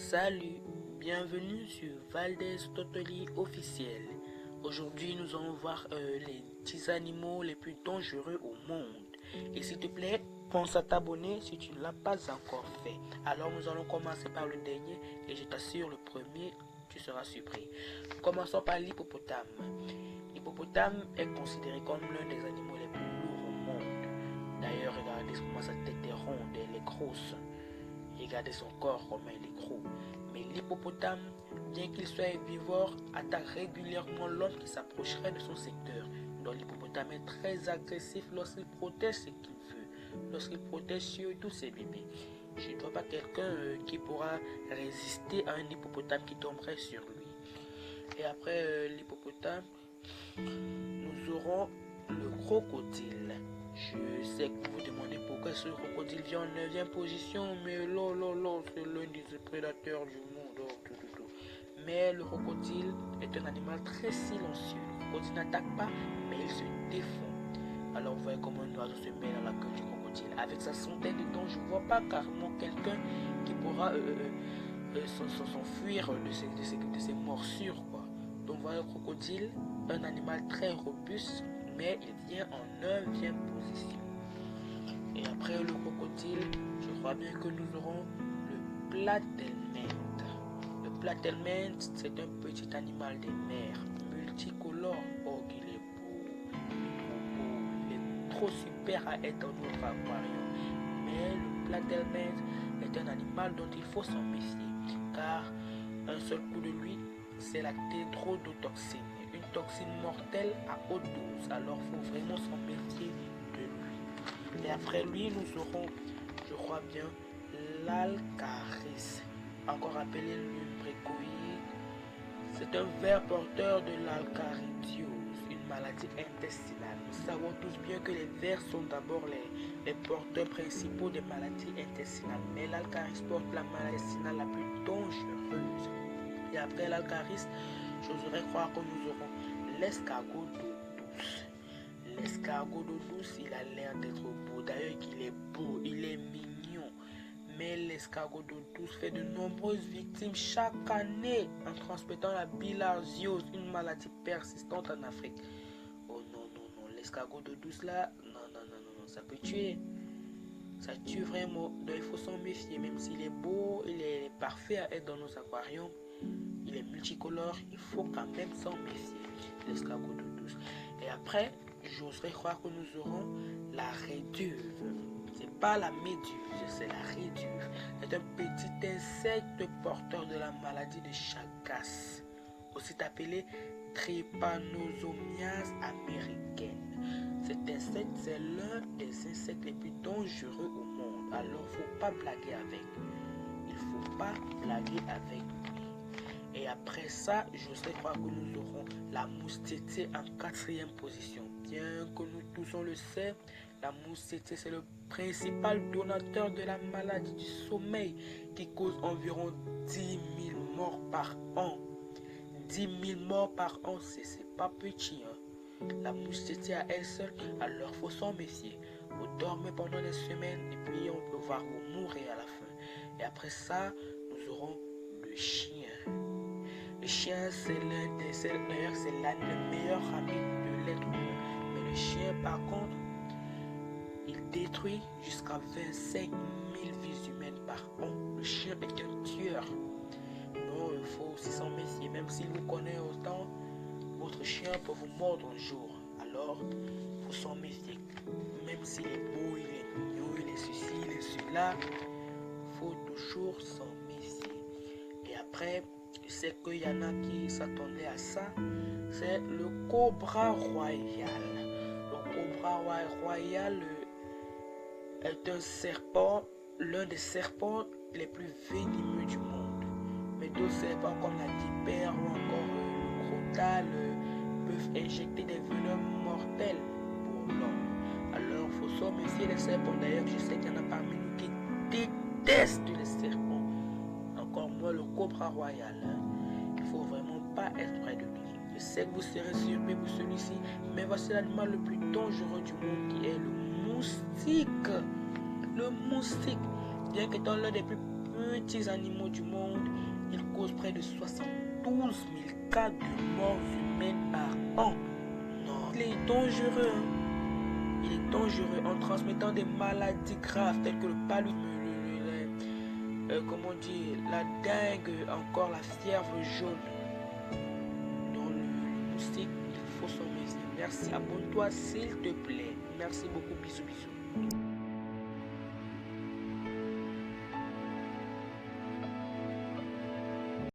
Salut, bienvenue sur Valdez Totally officiel. Aujourd'hui, nous allons voir les 10 animaux les plus dangereux au monde. Et s'il te plaît, pense à t'abonner si tu ne l'as pas encore fait. Alors, nous allons commencer par le dernier et je t'assure, le premier, tu seras surpris. Commençons par l'hippopotame. L'hippopotame est considéré comme l'un des animaux les plus lourds au monde. D'ailleurs, regardez comment sa tête est ronde, elle est grosse. Regardez son corps comme il est gros. Mais l'hippopotame, bien qu'il soit herbivore, attaque régulièrement l'homme qui s'approcherait de son secteur. Donc l'hippopotame est très agressif lorsqu'il protège ce qu'il veut, lorsqu'il protège surtout ses bébés. Je ne vois pas quelqu'un qui pourra résister à un hippopotame qui tomberait sur lui. Et après l'hippopotame, nous aurons le crocodile. Je sais que vous vous demandez pourquoi ce crocodile vient en 9e position, mais c'est l'un des prédateurs du monde. Mais le crocodile est un animal très silencieux. Le crocodile n'attaque pas, mais il se défend. Alors vous voyez comment un oiseau se met dans la queue du crocodile. Avec sa centaine de dents, je ne vois pas carrément quelqu'un qui pourra s'enfuir de ses morsures, quoi. Donc voilà le crocodile, un animal très robuste, mais il vient en 9e position. Et après le crocodile, je crois bien que nous aurons le platelminthe. Le platelminthe, c'est un petit animal des mers, multicolore. Oh, qu'il est beau, il est trop super à être dans notre aquarium. Mais le platelminthe est un animal dont il faut s'en méfier, car un seul coup de lui, c'est la tétrodotoxine, une toxine mortelle à haute dose. Alors il faut vraiment s'en méfier de lui. Et après lui, nous aurons, je crois bien, l'alcaris, encore appelé lumbrecoïde. C'est un ver porteur de l'alcaridiose, une maladie intestinale. Nous savons tous bien que les vers sont d'abord les porteurs principaux des maladies intestinales. Mais l'alcaris porte la maladie intestinale la plus dangereuse. Et après l'alcaris, j'oserais croire que nous aurons l'escargot d'eau douce. L'escargot d'eau douce, il a l'air d'être beau. D'ailleurs, qu'il est beau, il est mignon. Mais l'escargot d'eau douce fait de nombreuses victimes chaque année en transmettant la bilharziose, une maladie persistante en Afrique. Oh non, l'escargot d'eau douce là, non, ça peut tuer. Ça tue vraiment, donc il faut s'en méfier, même s'il est beau, il est parfait à être dans nos aquariums, il est multicolore, il faut quand même s'en méfier, l'escargot d'eau douce. Et après, j'oserais croire que nous aurons la réduve. C'est pas la méduse, c'est la réduve. C'est un petit insecte porteur de la maladie de Chagas, aussi appelé Trypanosomiase américaine. Cet insecte, c'est l'un des insectes les plus dangereux au monde. Alors, il ne faut pas blaguer avec. Il ne faut pas blaguer avec lui. Et après ça, je sais croire que nous aurons la mousse tétée en 4e position. Bien que nous tous on le sait, la mousse tétée c'est le principal donateur de la maladie du sommeil qui cause environ 10 000 morts par an. 10 000 morts par an, c'est pas petit, hein. La mousse tétée à elle seule, alors il faut s'en méfier. Vous dormez pendant des semaines et puis on peut voir vous mourir à la fin. Et après ça, nous aurons le chien. Le chien, c'est d'ailleurs, c'est le meilleur ami de l'être humain. Mais le chien, par contre, il détruit jusqu'à 25 000 vies humaines par an. Le chien est un tueur. Donc, il faut aussi s'en méfier. Même s'il vous connaît autant, votre chien peut vous mordre un jour. Alors, il faut s'en méfier. Même s'il est beau, il est mignon, il est ceci, il est cela, il faut toujours s'en méfier. Et après, je sais qu'il y en a qui s'attendaient à ça. C'est le cobra royal. Le cobra royal est un serpent, l'un des serpents les plus venimeux du monde. Mais d'autres serpents comme la vipère ou encore le crotale peuvent injecter des venins mortels pour l'homme. Alors il faut s'en méfier des serpents. D'ailleurs, je sais qu'il y en a parmi nous qui détestent les serpents. Encore moins le cobra royal. Il ne faut vraiment pas être près de lui. Je sais que vous serez surpris pour celui-ci, mais voici l'animal le plus dangereux du monde qui est le moustique. Le moustique, bien qu'étant l'un des plus petits animaux du monde, il cause près de 72 000 cas de mort humaine par an. Non, il est dangereux. Il est dangereux en transmettant des maladies graves telles que le paludisme, comment dire, la dengue, encore la fièvre jaune. Dans le moustique, il faut s'en méfier. Merci, abonne-toi s'il te plaît. Merci beaucoup, bisous bisous.